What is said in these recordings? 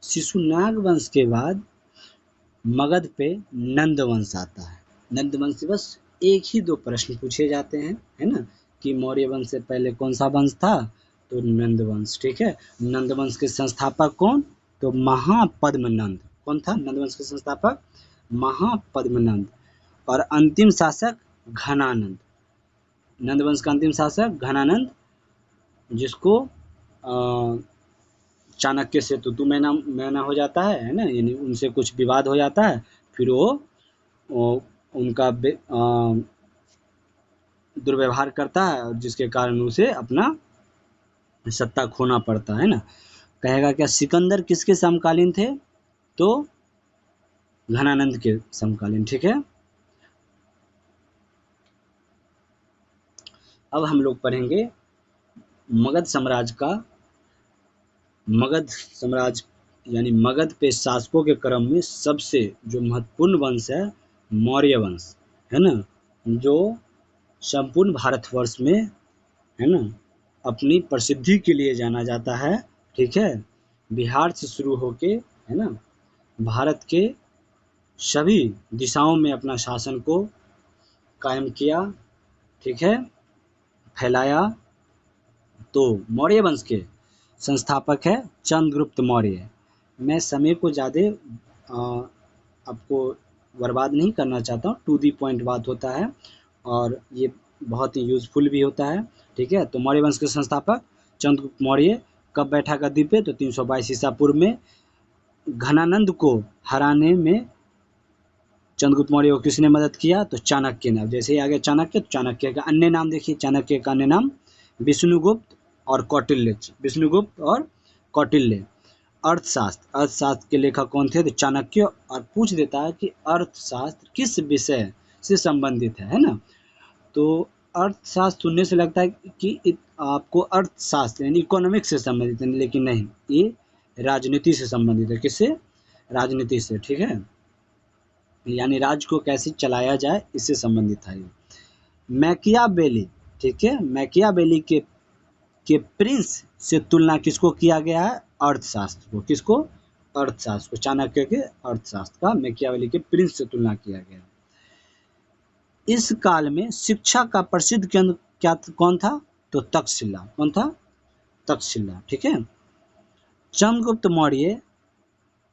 शिशुनाग वंश के बाद मगध पे नंद वंश आता है। नंद वंश से बस एक ही दो प्रश्न पूछे जाते हैं, है ना, कि मौर्य वंश से पहले कौन सा वंश था, तो नंद वंश। ठीक है, नंद वंश के संस्थापक कौन, तो महापद्मनंद। कौन था नंद वंश के संस्थापक, महापद्मनंद। और अंतिम शासक घनानंद। नंद वंश का अंतिम शासक घनानंद, जिसको चाणक्य से तो मैना हो जाता है ना, यानी उनसे कुछ विवाद हो जाता है, फिर वो उनका दुर्व्यवहार करता है, और जिसके कारण उसे अपना सत्ता खोना पड़ता है ना। कहेगा क्या, सिकंदर किसके समकालीन थे, तो घनानंद के समकालीन। ठीक है, अब हम लोग पढ़ेंगे मगध साम्राज्य यानी मगध पे शासकों के क्रम में सबसे जो महत्वपूर्ण वंश है मौर्य वंश, है ना, जो संपूर्ण भारतवर्ष में, है ना, अपनी प्रसिद्धि के लिए जाना जाता है। ठीक है, बिहार से शुरू होके, है ना, भारत के सभी दिशाओं में अपना शासन को कायम किया। ठीक है, फैलाया। तो मौर्य वंश के संस्थापक है चंद्रगुप्त मौर्य। मैं समय को ज़्यादा आपको बर्बाद नहीं करना चाहता हूँ, टू दी पॉइंट बात होता है और ये बहुत ही यूज़फुल भी होता है। ठीक है, तो मौर्य वंश के संस्थापक चंद्रगुप्त मौर्य कब बैठा गद्दी पे, तो 322 ईसा पूर्व में। घनानंद को हराने में चंद्रगुप्त मौर्य को किसने मदद किया, तो चाणक्य ने। जैसे ही आ गया चाणक्य, तो चाणक्य का अन्य नाम देखिए, चाणक्य का अन्य नाम विष्णुगुप्त और कौटिल्य। विष्णुगुप्त और कौटिल्य। अर्थशास्त्र के लेखक कौन थे, तो चाणक्य। और पूछ देता है कि अर्थशास्त्र किस विषय से संबंधित है ना। तो अर्थशास्त्र सुनने से लगता है कि आपको अर्थशास्त्र यानी इकोनॉमिक्स से संबंधित है, लेकिन नहीं, ये राजनीति से संबंधित है। किससे, राजनीति से। ठीक है, यानी राज्य को कैसे चलाया जाए, इससे संबंधित है। मैकियावेली, ठीक है, मैकियावेली के प्रिंस से तुलना किसको किया गया है, अर्थशास्त्र को। किसको, अर्थशास्त्र को। चाणक्य के अर्थशास्त्र का मैकियावेली के प्रिंस से तुलना किया गया। इस काल में शिक्षा का प्रसिद्ध केंद्र क्या कौन था, तो तक्षशिला। कौन था, तक्षशिला। ठीक है, चंद्रगुप्त मौर्य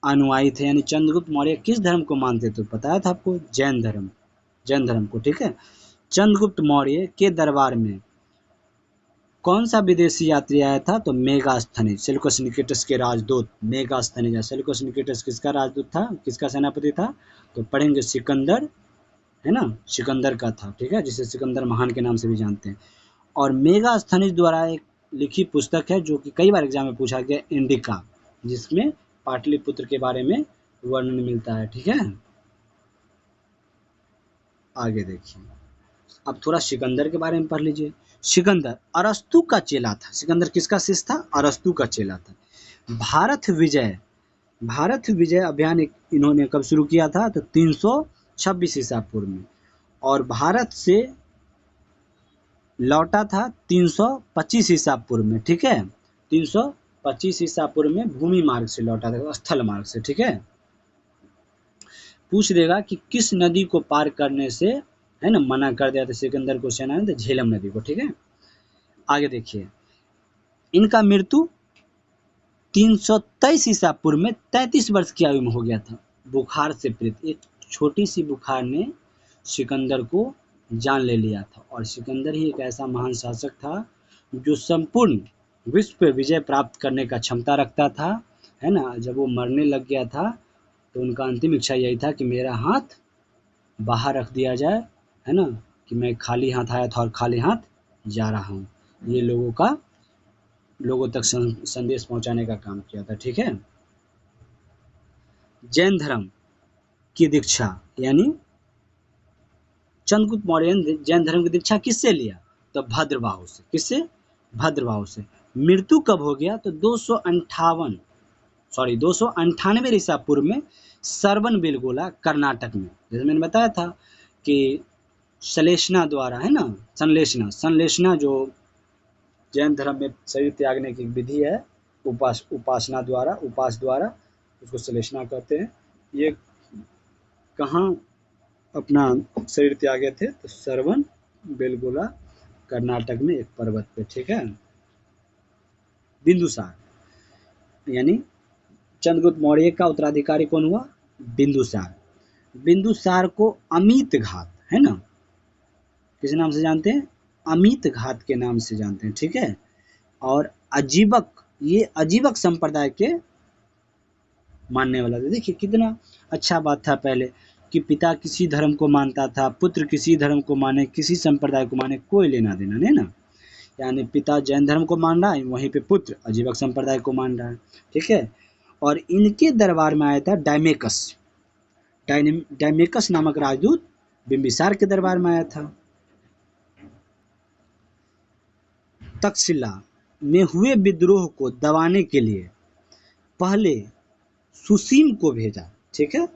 अनुयायी थे, यानी चंद्रगुप्त मौर्य किस धर्म को मानते थे, बताया था आपको, जैन धर्म को। ठीक है, चंद्रगुप्त मौर्य के दरबार में कौन सा विदेशी यात्री आया था, तो मेगास्थनीज, सेल्यूकस निकेटस के राजदूत मेगास्थनीज। सेल्यूकस निकेटस किसका राजदूत था, किसका सेनापति था, तो पढ़ेंगे सिकंदर, है ना, सिकंदर का था। ठीक है, जिसे सिकंदर महान के नाम से भी जानते हैं। और मेगास्थनीज द्वारा एक लिखी पुस्तक है जो कि कई बार एग्जाम में पूछा गया, इंडिका, जिसमें पाटलिपुत्र के बारे में वर्णन मिलता है। ठीक है, आगे देखिए, अब थोड़ा सिकंदर के बारे में पढ़ लीजिए। सिकंदर अरस्तु का चेला था। सिकंदर किसका शिष्य था, अरस्तु का चेला था। भारत विजय अभियान इन्होंने कब शुरू किया था, तो 326 ईसा पूर्व में। और भारत से लौटा था 325 ईसा पूर्व में। ठीक है, 325 ईसा पूर्व में भूमि मार्ग से लौटा था, स्थल मार्ग से। ठीक है, पूछ देगा कि किस नदी को पार करने से, है ना, मना कर दिया था सिकंदर को सेना ने, तो झेलम नदी को। ठीक है, आगे देखिए, इनका मृत्यु 323 ईसा पूर्व में 33 वर्ष की आयु में हो गया था, बुखार से पीड़ित। एक छोटी सी बुखार ने सिकंदर को जान ले लिया था। और सिकंदर ही एक ऐसा महान शासक था जो संपूर्ण विश्व पे विजय प्राप्त करने का क्षमता रखता था, है ना। जब वो मरने लग गया था तो उनका अंतिम इच्छा यही था कि मेरा हाथ बाहर रख दिया जाए, है ना, कि मैं खाली हाथ आया था और खाली हाथ जा रहा हूँ। ये लोगों तक संदेश पहुंचाने का काम किया था। ठीक है, जैन धर्म की दीक्षा, यानी चंद्रगुप्त मौर्य ने जैन धर्म की दीक्षा किससे लिया, तो भद्रबाहु से। किससे, भद्रबाहु से। मृत्यु कब हो गया, तो 298 ईसा पूर्व में सरवन बेलगोला, कर्नाटक में। जैसे मैंने बताया था कि संलेषणा द्वारा, है ना, संलेषणा जो जैन धर्म में शरीर त्यागने की विधि है, उपास द्वारा उसको सलेशना कहते हैं। ये कहाँ अपना शरीर त्यागे थे? तो श्रवण बेलगोला कर्नाटक में एक पर्वत पे, ठीक है। बिंदुसार यानी चंद्रगुप्त मौर्य का उत्तराधिकारी कौन हुआ? बिंदुसार। बिंदुसार को अमित घात, है ना, किस नाम से जानते हैं? अमित घात के नाम से जानते हैं, ठीक है। और अजीबक, ये अजीबक संप्रदाय के मानने वाला था। देखिए कितना अच्छा बात था पहले कि पिता किसी धर्म को मानता था, पुत्र किसी धर्म को माने, किसी संप्रदाय को माने, कोई लेना देना नहीं ना। यानी पिता जैन धर्म को मान रहा है, वहीं पे पुत्र अजीबक संप्रदाय को मान रहा है, ठीक है। और इनके दरबार में आया था डायमेकस। डायमेकस नामक राजदूत बिंबिसार के दरबार में आया था। तक्षशिला में हुए विद्रोह को दबाने के लिए पहले सुसीम को भेजा, ठीक है।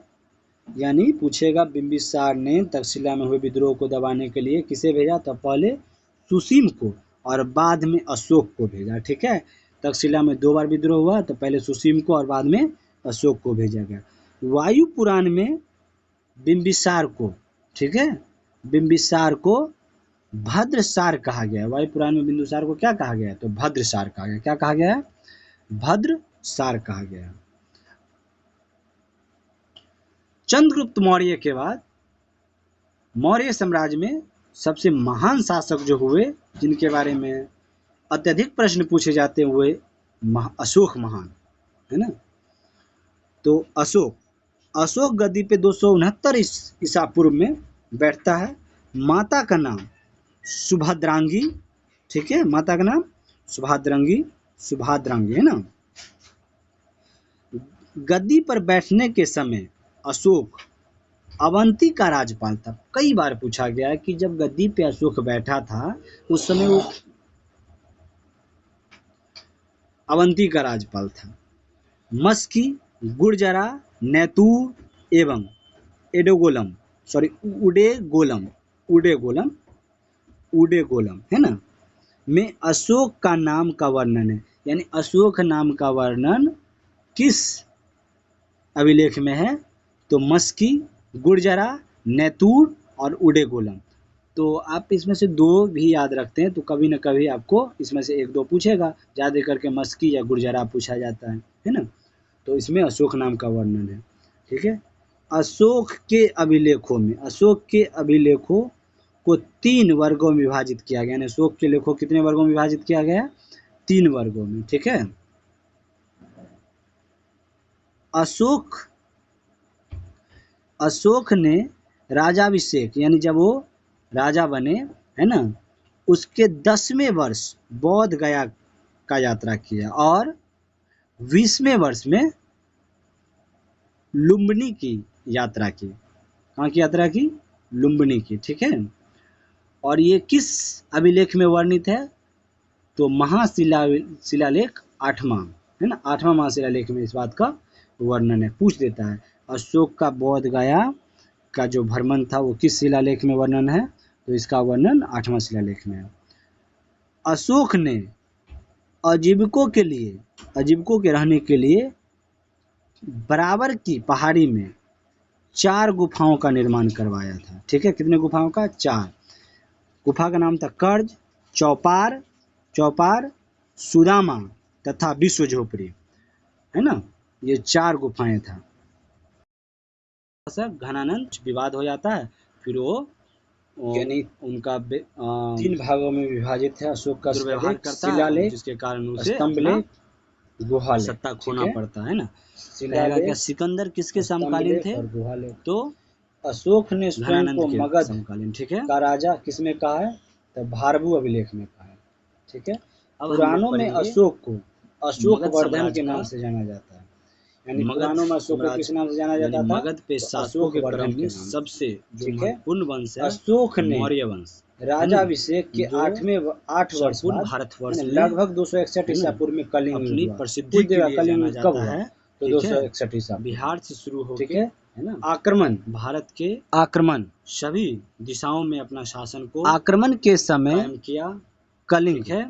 यानी पूछेगा बिंबिसार ने तक्षशिला में हुए विद्रोह को दबाने के लिए किसे भेजा? तो पहले सुसीम को और बाद में अशोक को भेजा, ठीक है। तक्षशिला में 2 बार विद्रोह हुआ, तो पहले सुसीम को और बाद में अशोक को भेजा गया। वायु पुराण में बिंबिसार को, ठीक है, बिंबिसार को भद्रसार कहा गया है। वायु पुराण में बिंदुसार को क्या कहा गया है? तो भद्रसार कहा गया। क्या कहा गया है? भद्रसार कहा गया है। चंद्रगुप्त मौर्य के बाद मौर्य साम्राज्य में सबसे महान शासक जो हुए, जिनके बारे में अत्यधिक प्रश्न पूछे जाते हुए, अशोक महान, है ना। तो अशोक गद्दी पे 269 ईसा पूर्व में बैठता है। माता का नाम सुभद्रांगी, ठीक है, माता का नाम सुभद्रांगी है ना। गद्दी पर बैठने के समय अशोक अवंती का राज्यपाल था। कई बार पूछा गया है कि जब गद्दी पे अशोक बैठा था उस समय वो अवंती का राज्यपाल था। मस्की, गुर्जरा, नैतूर एवं उडेगोलम है ना में अशोक का नाम का वर्णन है। यानी अशोक नाम का वर्णन किस अभिलेख में है? तो मस्की, गुर्जरा, नैतूर और उडेगोलम। तो आप इसमें से 2 भी याद रखते हैं तो कभी न कभी आपको इसमें से 1-2 पूछेगा। ज़्यादा करके मस्की या गुर्जरा पूछा जाता है ना। तो इसमें अशोक नाम का वर्णन है, ठीक है। अशोक के अभिलेखों को 3 वर्गों में विभाजित किया गया। यानी अशोक के लेखों कितने वर्गों में विभाजित किया गया? 3 वर्गों में, ठीक है। अशोक ने राजाभिषेक यानी जब वो राजा बने, है ना, उसके 10वें वर्ष बौद्ध गया का यात्रा किया और 20वें वर्ष में लुम्बिनी की यात्रा की। कहाँ की यात्रा की? लुम्बिनी की, ठीक है। और ये किस अभिलेख में वर्णित है? तो महाशिलालेख 8वां, है ना, 8वां महाशिलालेख में इस बात का वर्णन है। पूछ देता है अशोक का बौद्ध गया का जो भ्रमण था वो किस शिलालेख में वर्णन है? तो इसका वर्णन 8वां शिलालेख में है। अशोक ने अजीबकों के रहने के लिए बराबर की पहाड़ी में 4 गुफाओं का निर्माण करवाया था, ठीक है। कितने गुफाओं का? 4। गुफा का नाम था कर्ज, चौपार, सुदामा तथा विश्व झोपड़ी, है ना। ये 4 गुफाएं था। घनानंद विवाद हो जाता है, फिर वो यानी उनका 3 भागों में विभाजित है। अशोक का दुर्व्यवहार करता है जिसके कारण उसे स्तंभलेख, गुहालेख सत्ता खोना पड़ता है ना। क्या सिकंदर किसके समकालीन थे? तो अशोक ने स्वयं को मगध समकालीन, ठीक है, का राजा किसमें कहा है? तो भारभू अभिलेख में कहा है, ठीक है। पुराणों में अशोक को अशोकवर्धन के नाम से जाना जाता है। यानी पुराणों में अशोक को किस नाम से जाना जाता था? मगध पे शासकों के क्रम में सबसे जो महत्वपूर्ण वंश है अशोक ने मौर्य वंश। राजाभिषेक के 8 वर्ष बाद भारतवर्ष लगभग 261 ईसा पूर्व में कलिंग अपनी प्रसिद्धि के लिए जाना जाता है। तो 261 ईसा बिहार से शुरू हो, ठीक है ना। भारत के आक्रमण सभी दिशाओं में अपना शासन को आक्रमण के समय कायम किया। कलिंग है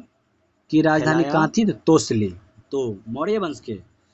की राजधानी कहाँ थी? तो तोसली। तो मौर्य वंश के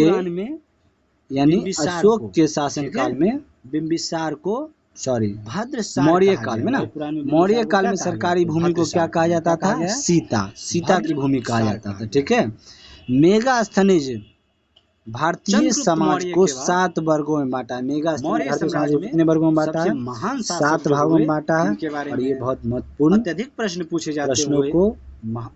पुराण में यानी बिम्बिसार अशोक को, के शासनकाल में बिम्बिसार को सॉरी भद्रसार मौर्य कहा काल गया। में ना, मौर्य पुराण में मौर्य बिम्बिसार को काल क्या में कहा गया? सरकारी भूमि को क्या भद्रसार कहा जाता क्या कहा था? गया? सीता, सीता की भूमि कहा भद्रसार जाता था। कहा ठीक है, मेगास्थनीज भारतीय चंद्रगुप्त समाज मौर्य को के बाद 7 वर्गों में बांटा है। मेगा मौर्य भारतीय समाज साम्राज्य को में कितने वर्गों में बांटा सबसे है? महान शासक 7 जो भागों में हुए, बांटा है। इनके बारे और ये में बहुत महत्वपूर्ण अत्यधिक प्रश्न पूछे जाते प्रश्नों हुए को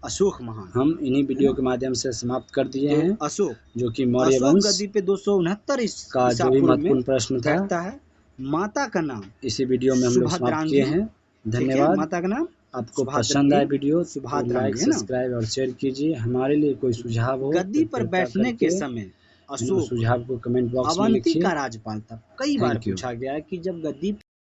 अशोक महान, हम इन्हीं है वीडियो ना? के माध्यम से समाप्त कर दिए तो हैं, अशोक जो कि मौर्य अशोक वंश गद्दी पे 269 का ईसा जो भी पूर्व में महत्वपूर्ण प्रश्न था, बैठता है। माता का नाम इसी वीडियो में हम लोग समाप्त किए सुभद्रांगी, हैं। ठीक है, धन्यवाद। माता का नाम आपको पसंद आए वीडियो तो सुभद्रांगी, लाइक, है ना? सब्सक्राइब और शेयर कीजिए। हमारे लिए कोई सुझाव हो गद्दी तो पर कृपया बैठने के करके समय उस अशोक सुझाव को कमेंट बॉक्स में अवंती लिखिए। का राज्यपाल था। कई बार थैंक यू। पूछा गया है कि जब गद्दी